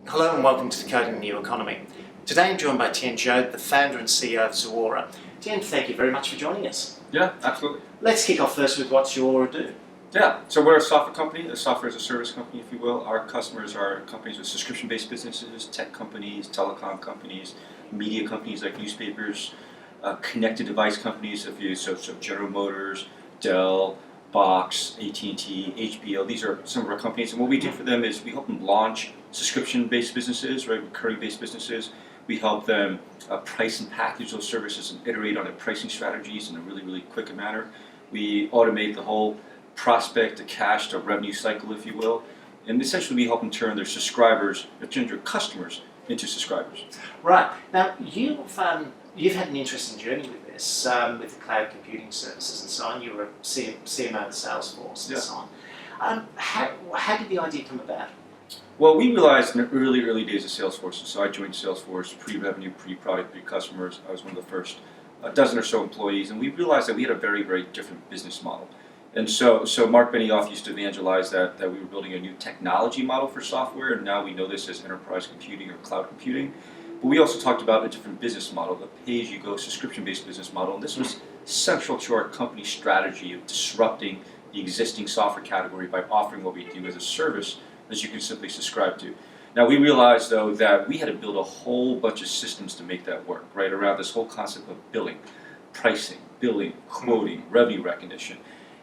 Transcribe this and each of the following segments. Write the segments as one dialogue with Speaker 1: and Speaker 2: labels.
Speaker 1: Hello and welcome to Decoding the New Economy. Today I'm joined by Tien Tzuo, the founder and CEO of Zuora. Tien, thank you very much for joining us.
Speaker 2: Yeah, absolutely.
Speaker 1: Let's kick off first with what Zuora do.
Speaker 2: Yeah, so we're a software company, a software as a service company, if you will. Our customers are companies with subscription-based businesses, tech companies, telecom companies, media companies like newspapers, connected device companies, so General Motors, Dell, Box, AT&T, HBO. These are some of our companies, and what we do for them is we help them launch subscription-based businesses, right, recurring-based businesses. We help them price and package those services and iterate on their pricing strategies in a really, really quick manner. We automate the whole prospect to cash to revenue cycle, if you will, and essentially we help them turn their subscribers, turn their customers into subscribers.
Speaker 1: Right. Now, you've had an interesting journey with this, with the cloud computing services and so on. You were a CMO of Salesforce and so on. How did the idea come about?
Speaker 2: Well, we realized in the early days of Salesforce, so I joined Salesforce pre-revenue, pre-product, pre-customers. I was one of the first dozen or so employees, and we realized that we had a very, very different business model. And so Mark Benioff used to evangelize that we were building a new technology model for software, and now we know this as enterprise computing or cloud computing. But we also talked about a different business model, a pay-as-you-go subscription-based business model, and this was central to our company strategy of disrupting the existing software category by offering what we do as a service that you can simply subscribe to. Now we realized though that we had to build a whole bunch of systems to make that work, right, around this whole concept of billing, pricing, billing, quoting, revenue recognition.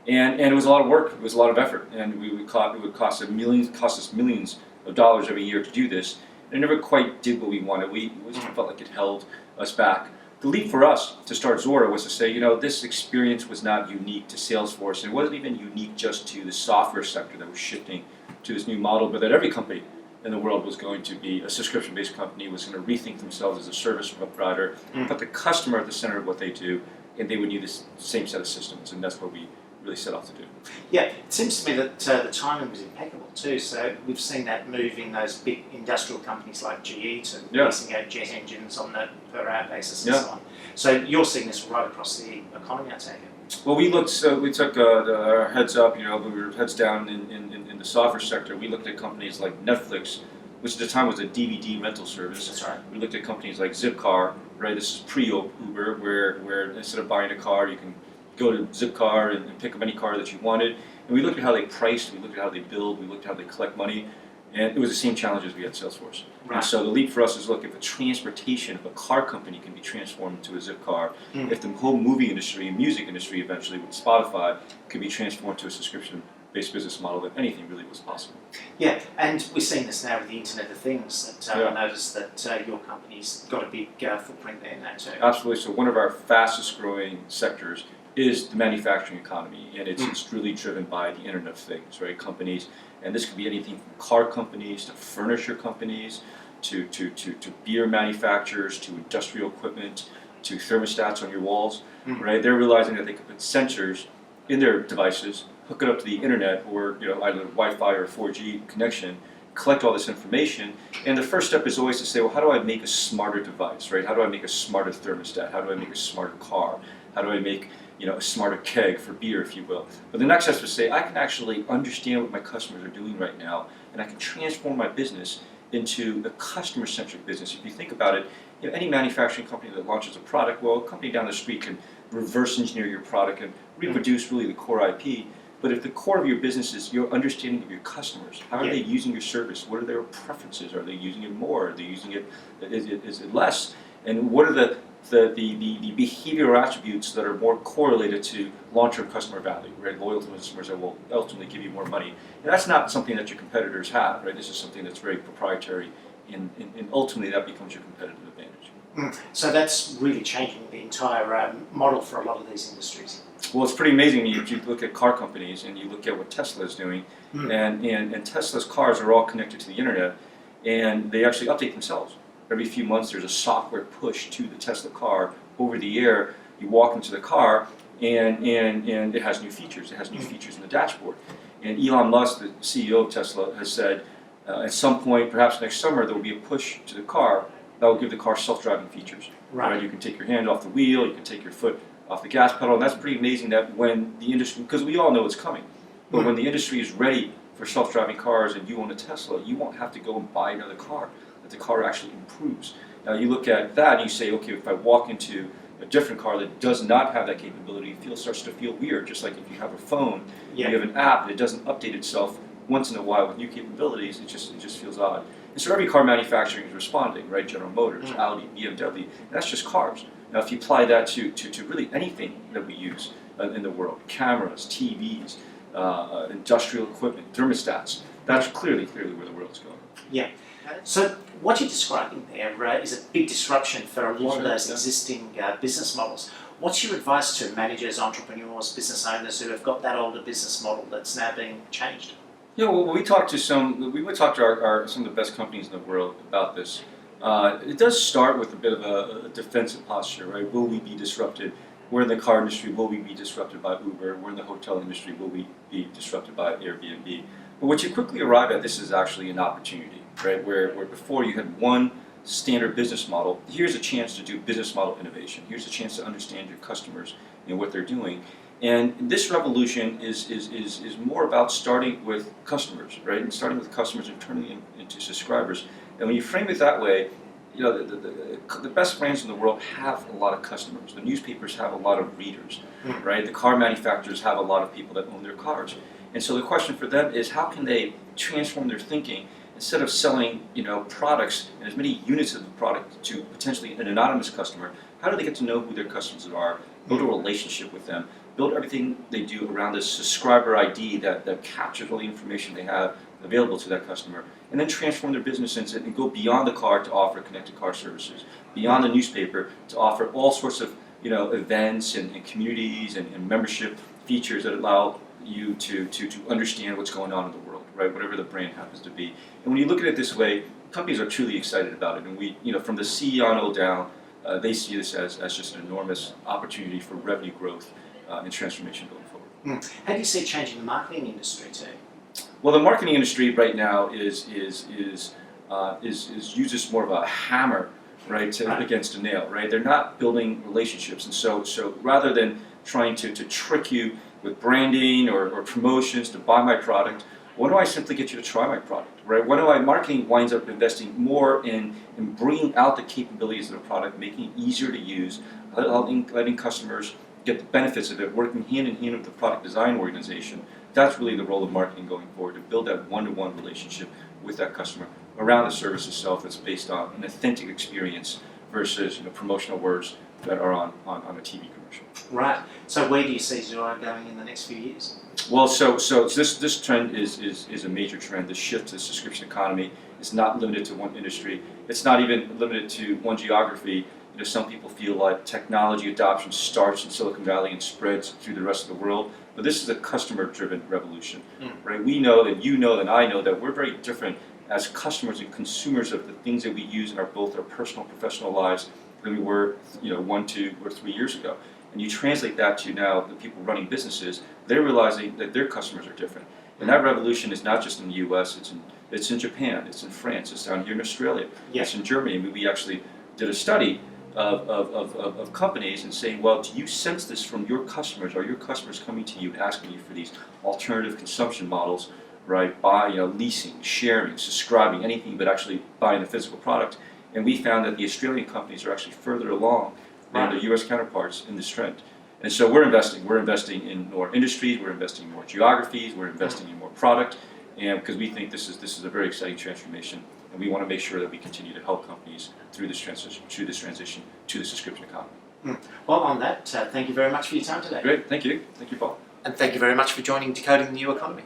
Speaker 2: And it was a lot of work, it was a lot of effort, and it would cost us millions of dollars every year to do this. And it never quite did what we wanted. We felt like it held us back. The leap for us to start Zuora was to say, this experience was not unique to Salesforce, and it wasn't even unique just to the software sector that was shifting to this new model, but that every company in the world was going to be a subscription-based company, was going to rethink themselves as a service provider, put the customer at the center of what they do, and they would need the same set of systems, and that's what we really set off to do.
Speaker 1: Yeah, it seems to me that the timing was impeccable too. So we've seen that move in those big industrial companies like GE to leasing out jet engines on the per hour basis and so on. So you're seeing this right across the economy, I take it.
Speaker 2: Well, we took our heads up. We were heads down in the software sector. We looked at companies like Netflix, which at the time was a DVD rental service.
Speaker 1: That's right.
Speaker 2: We looked at companies like Zipcar, right? This is pre-Uber, where instead of buying a car, you can go to Zipcar and pick up any car that you wanted. And we looked at how they priced, we looked at how they build, we looked at how they collect money, and it was the same challenges we had at Salesforce. Right. And so the leap for us is, look, if the transportation of a car company can be transformed into a Zipcar, if the whole movie industry and music industry eventually with Spotify could be transformed to a subscription-based business model, then anything really was possible.
Speaker 1: Yeah, and we're seeing this now with the Internet of Things. I noticed that your company's got a big footprint there now too.
Speaker 2: Absolutely. So one of our fastest growing sectors is the manufacturing economy, and it's really driven by the Internet of Things, right? Companies, and this could be anything from car companies to furniture companies to beer manufacturers to industrial equipment to thermostats on your walls, right? They're realizing that they can put sensors in their devices, hook it up to the internet or either Wi-Fi or 4G connection, collect all this information, and the first step is always to say, well, how do I make a smarter device, right? How do I make a smarter thermostat? How do I make a smarter car? How do I make a smarter keg for beer, if you will? But the next step is to say, I can actually understand what my customers are doing right now, and I can transform my business into a customer-centric business. If you think about it, any manufacturing company that launches a product, well, a company down the street can reverse engineer your product and reproduce really the core IP. But if the core of your business is your understanding of your customers, how are they using your service? What are their preferences? Are they using it more? Are they using it? Is it less? And what are the behavioral attributes that are more correlated to long-term customer value, right? Loyal to customers that will ultimately give you more money. And that's not something that your competitors have, right? This is something that's very proprietary, and ultimately that becomes your competitive advantage.
Speaker 1: So that's really changing the entire model for a lot of these industries.
Speaker 2: Well, it's pretty amazing. You look at car companies and you look at what Tesla is doing, and Tesla's cars are all connected to the internet, and they actually update themselves. Every few months there's a software push to the Tesla car over the air. You walk into the car and it has new features. It has new features in the dashboard. And Elon Musk, the CEO of Tesla, has said at some point, perhaps next summer, there will be a push to the car that will give the car self-driving features. Right? You can take your hand off the wheel, you can take your foot off the gas pedal, and that's pretty amazing that when the industry, because we all know it's coming, but when the industry is ready for self-driving cars and you own a Tesla, you won't have to go and buy another car, that the car actually improves. Now you look at that and you say, okay, if I walk into a different car that does not have that capability, it starts to feel weird, just like if you have a phone, you have an app and it doesn't update itself once in a while with new capabilities, it just feels odd. And so every car manufacturer is responding, right? General Motors, Audi, BMW, and that's just cars. Now if you apply that to really anything that we use in the world, cameras, TVs, industrial equipment, thermostats, that's clearly where the world is going.
Speaker 1: Yeah. So what you're describing there is a big disruption for a lot of those existing business models. What's your advice to managers, entrepreneurs, business owners who have got that older business model that's now being changed?
Speaker 2: Yeah, well, we would talk to some of the best companies in the world about this. It does start with a bit of a defensive posture, right? Will we be disrupted? We're in the car industry, will we be disrupted by Uber? We're in the hotel industry, will we be disrupted by Airbnb? But what you quickly arrive at, this is actually an opportunity, right? Where before you had one standard business model, here's a chance to do business model innovation. Here's a chance to understand your customers and what they're doing. And this revolution is more about starting with customers, right? And starting with customers and turning into subscribers. And when you frame it that way, you know, the best brands in the world have a lot of customers. The newspapers have a lot of readers, right? The car manufacturers have a lot of people that own their cars. And so the question for them is, how can they transform their thinking instead of selling, products and as many units of the product to potentially an anonymous customer? How do they get to know who their customers are, build a relationship with them, build everything they do around this subscriber ID that captures all the information they have available to that customer, and then transform their business and go beyond the car to offer connected car services, beyond the newspaper to offer all sorts of events and communities and membership features that allow you to understand what's going on in the world, right? Whatever the brand happens to be. And when you look at it this way, companies are truly excited about it. And we, from the CEO down, they see this as just an enormous opportunity for revenue growth and transformation going forward.
Speaker 1: How do you see it changing the marketing industry too?
Speaker 2: Well, the marketing industry right now uses more of a hammer, right, against a nail, right? They're not building relationships, and so rather than trying to trick you with branding or promotions to buy my product, why don't I simply get you to try my product, right? Marketing winds up investing more in bringing out the capabilities of the product, making it easier to use, letting customers get the benefits of it, working hand in hand with the product design organization. That's really the role of marketing going forward, to build that one-to-one relationship with that customer around the service itself that's based on an authentic experience versus promotional words that are on a TV commercial.
Speaker 1: Right. So where do you see Zuora going in the next few years?
Speaker 2: Well, so this trend is a major trend. The shift to the subscription economy is not limited to one industry. It's not even limited to one geography. Some people feel like technology adoption starts in Silicon Valley and spreads through the rest of the world. But this is a customer-driven revolution, right? We know that you know and I know that we're very different as customers and consumers of the things that we use in both our personal and professional lives than we were, 1, 2, or 3 years ago. And you translate that to now the people running businesses, they're realizing that their customers are different. And that revolution is not just in the U.S., it's in Japan, it's in France, it's down here in Australia, it's in Germany. I mean, we actually did a study of companies and saying, well, do you sense this from your customers? Are your customers coming to you and asking you for these alternative consumption models, right? By leasing, sharing, subscribing, anything but actually buying the physical product. And we found that the Australian companies are actually further along than their U.S. counterparts in this trend. And so we're investing in more industries, we're investing in more geographies, we're investing in more product, and because we think this is a very exciting transformation. And we want to make sure that we continue to help companies through this transition to the subscription economy.
Speaker 1: Well, on that, thank you very much for your time today.
Speaker 2: Great, thank you. Thank you, Paul.
Speaker 1: And thank you very much for joining Decoding the New Economy.